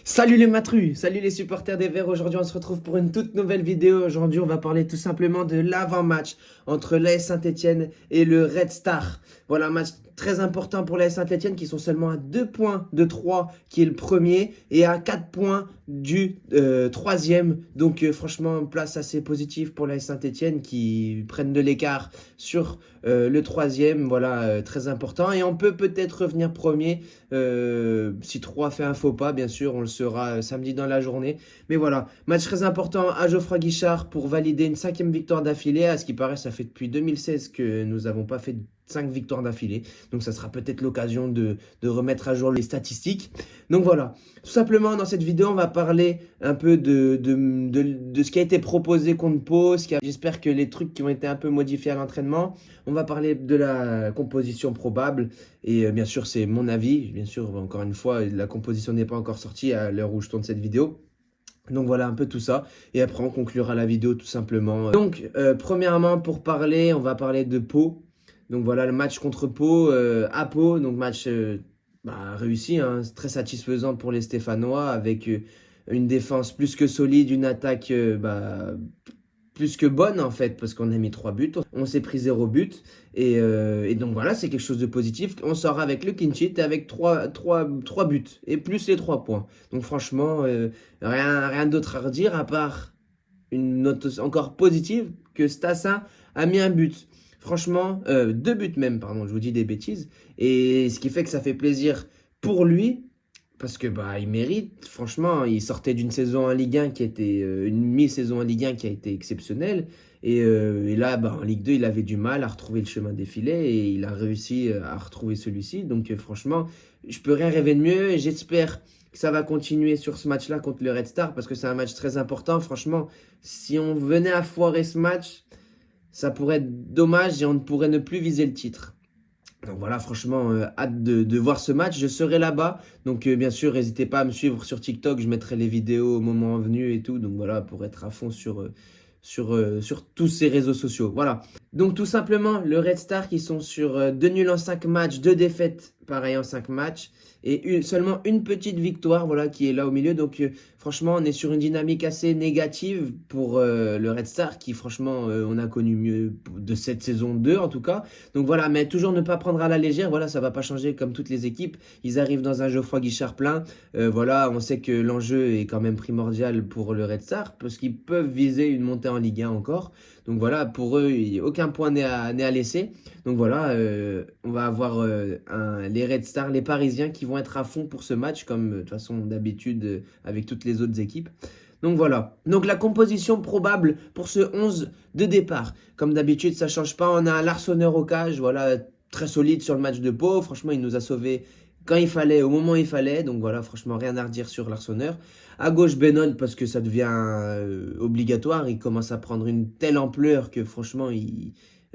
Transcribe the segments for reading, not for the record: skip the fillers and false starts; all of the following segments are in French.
Salut les matrus, salut les supporters des Verts. Aujourd'hui, on se retrouve pour une toute nouvelle vidéo. Aujourd'hui, on va parler tout simplement de l'avant-match entre l'AS Saint-Etienne et le Red Star. Voilà, un match très important pour l'AS Saint-Etienne qui sont seulement à 2 points de 3, qui est le premier, et à 4 points du troisième. Donc, franchement, place assez positive pour l'AS Saint-Etienne qui prennent de l'écart sur le troisième. Voilà, très important. Et on peut peut-être revenir premier si 3 fait un faux pas, bien sûr, on le saura samedi dans la journée. Mais voilà, match très important à Geoffroy Guichard pour valider une 5e victoire d'affilée. À ce qui paraît, ça fait depuis 2016 que nous n'avons pas fait 5 victoires d'affilée. Donc ça sera peut-être l'occasion de remettre à jour les statistiques. Donc voilà, tout simplement dans cette vidéo, on va parler un peu de ce qui a été proposé contre Pau. J'espère que les trucs qui ont été un peu modifiés à l'entraînement. On va parler de la composition probable. Et bien sûr, c'est mon avis. Bien sûr, encore une fois, la composition n'est pas encore sortie à l'heure où je tourne cette vidéo. Donc voilà un peu tout ça. Et après, on conclura la vidéo tout simplement. Donc, premièrement, pour parler, on va parler de Pau. Donc voilà, le match contre Pau, à Pau. Donc match réussi, hein, très satisfaisant pour les Stéphanois, avec une défense plus que solide, une attaque plus que bonne en fait, parce qu'on a mis 3 buts, on s'est pris 0 but, et donc voilà, c'est quelque chose de positif. On sort avec le clean sheet, avec 3 buts, et plus les 3 points. Donc franchement, rien d'autre à redire, à part une note encore positive, que Stassin a mis un but. Franchement, 2 buts même, pardon, je vous dis des bêtises, et ce qui fait que ça fait plaisir pour lui, parce que il mérite, franchement, il sortait d'une saison en Ligue 1 qui était une mi-saison en Ligue 1 qui a été exceptionnelle. Et là, en Ligue 2, il avait du mal à retrouver le chemin des filets et il a réussi à retrouver celui-ci. Donc franchement, je peux rien rêver de mieux et j'espère que ça va continuer sur ce match-là contre le Red Star parce que c'est un match très important. Franchement, si on venait à foirer ce match, ça pourrait être dommage et on ne pourrait ne plus viser le titre. Donc voilà, franchement, hâte de voir ce match. Je serai là-bas. Donc bien sûr, n'hésitez pas à me suivre sur TikTok. Je mettrai les vidéos au moment venu et tout. Donc voilà, pour être à fond sur tous ces réseaux sociaux. Voilà. Donc tout simplement, le Red Star qui sont sur 2 nuls en 5 matchs, 2 défaites, pareil en 5 matchs. Et seulement une petite victoire, voilà, qui est là au milieu. Donc franchement, on est sur une dynamique assez négative pour le Red Star qui, franchement, on a connu mieux de cette saison 2 en tout cas. Donc voilà, mais toujours ne pas prendre à la légère, voilà, ça va pas changer comme toutes les équipes. Ils arrivent dans un Geoffroy Guichard plein. Voilà, on sait que l'enjeu est quand même primordial pour le Red Star parce qu'ils peuvent viser une montée en Ligue 1 encore. Donc voilà, pour eux, aucun point n'est à laisser. Donc voilà, on va avoir les Red Stars, les Parisiens qui vont être à fond pour ce match, comme de toute façon d'habitude avec toutes les autres équipes. Donc voilà. Donc la composition probable pour ce 11 de départ. Comme d'habitude, ça ne change pas. On a un Larsonneur au cage, voilà, très solide sur le match de Pau. Franchement, il nous a sauvés quand il fallait, au moment où il fallait. Donc voilà, franchement, rien à redire sur Larsonneur. À gauche, Benoît, parce que ça devient obligatoire. Il commence à prendre une telle ampleur que franchement,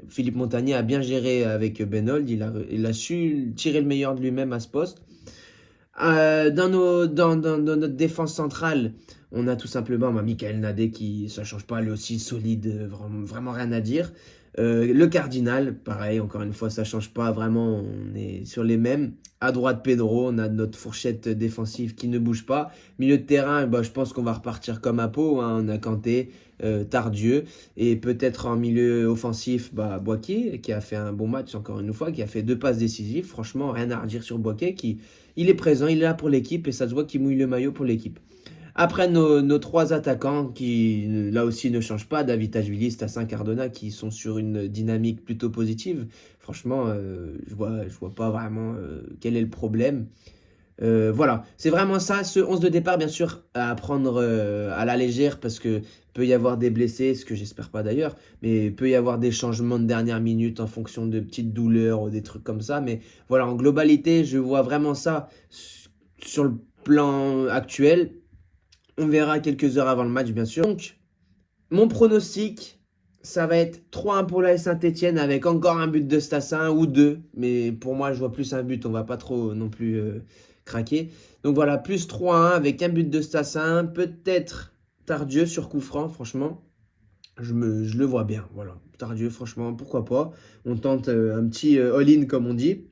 Philippe Montagnier a bien géré avec Benoît. Il a su tirer le meilleur de lui-même à ce poste. Dans notre défense centrale, on a tout simplement Michael Nadé qui, ça change pas, lui aussi solide, vraiment rien à dire. Le Cardinal, pareil, encore une fois, ça change pas vraiment, on est sur les mêmes. À droite, Pedro, on a notre fourchette défensive qui ne bouge pas. Milieu de terrain, je pense qu'on va repartir comme à Pau, hein. On a Kanté, Tardieu, et peut-être en milieu offensif, Boaké, qui a fait un bon match encore une fois, qui a fait 2 passes décisives. Franchement, rien à redire sur Boaké, il est présent, il est là pour l'équipe, et ça se voit qu'il mouille le maillot pour l'équipe. Après, nos 3 attaquants qui, là aussi, ne changent pas, David Tachvili, Stassin, Cardona, qui sont sur une dynamique plutôt positive. Franchement, je vois pas vraiment quel est le problème. Voilà, c'est vraiment ça, ce 11 de départ, bien sûr, à prendre à la légère, parce que peut y avoir des blessés, ce que j'espère pas d'ailleurs, mais peut y avoir des changements de dernière minute en fonction de petites douleurs ou des trucs comme ça. Mais voilà, en globalité, je vois vraiment ça sur le plan actuel. On verra quelques heures avant le match, bien sûr. Donc, mon pronostic, ça va être 3-1 pour la Saint-Etienne avec encore un but de Stassin ou 2. Mais pour moi, je vois plus un but. On va pas trop non plus craquer. Donc voilà, plus 3-1 avec un but de Stassin. Peut-être Tardieu sur coup franc, franchement. Je le vois bien. Voilà, Tardieu, franchement, pourquoi pas. On tente un petit all-in, comme on dit.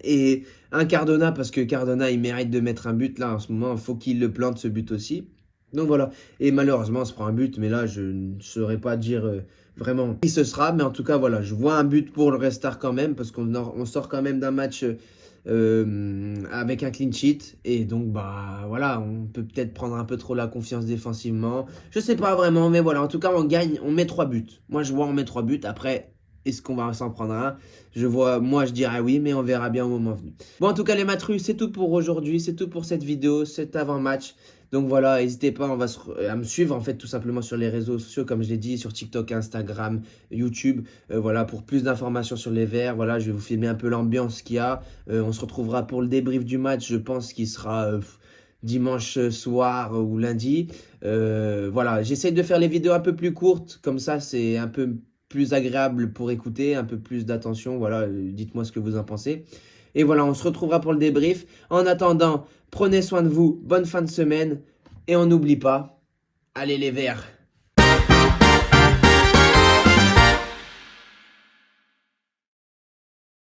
Et un Cardona, parce que Cardona, il mérite de mettre un but là en ce moment. Il faut qu'il le plante, ce but aussi. Donc voilà. Et malheureusement, on se prend un but. Mais là, je ne saurais pas dire vraiment qui ce sera. Mais en tout cas, voilà. Je vois un but pour le Red Star quand même. Parce on sort quand même d'un match avec un clean sheet. Et donc, bah voilà. On peut peut-être prendre un peu trop la confiance défensivement. Je sais pas vraiment. Mais voilà. En tout cas, on gagne. On met 3 buts. Moi, je vois, on met 3 buts. Après. Est-ce qu'on va s'en prendre un? Moi je dirais oui, mais on verra bien au moment venu. Bon, en tout cas, les matrus, c'est tout pour aujourd'hui, c'est tout pour cette vidéo, cet avant-match. Donc voilà, n'hésitez pas, à me suivre en fait tout simplement sur les réseaux sociaux, comme je l'ai dit, sur TikTok, Instagram, YouTube. Voilà, pour plus d'informations sur les Verts. Voilà, je vais vous filmer un peu l'ambiance qu'il y a. On se retrouvera pour le débrief du match, je pense qu'il sera dimanche soir ou lundi. Voilà, j'essaye de faire les vidéos un peu plus courtes, comme ça c'est un peu plus agréable pour écouter, un peu plus d'attention. Voilà, dites-moi ce que vous en pensez. Et voilà, on se retrouvera pour le débrief. En attendant, prenez soin de vous, bonne fin de semaine. Et on n'oublie pas, allez les Verts!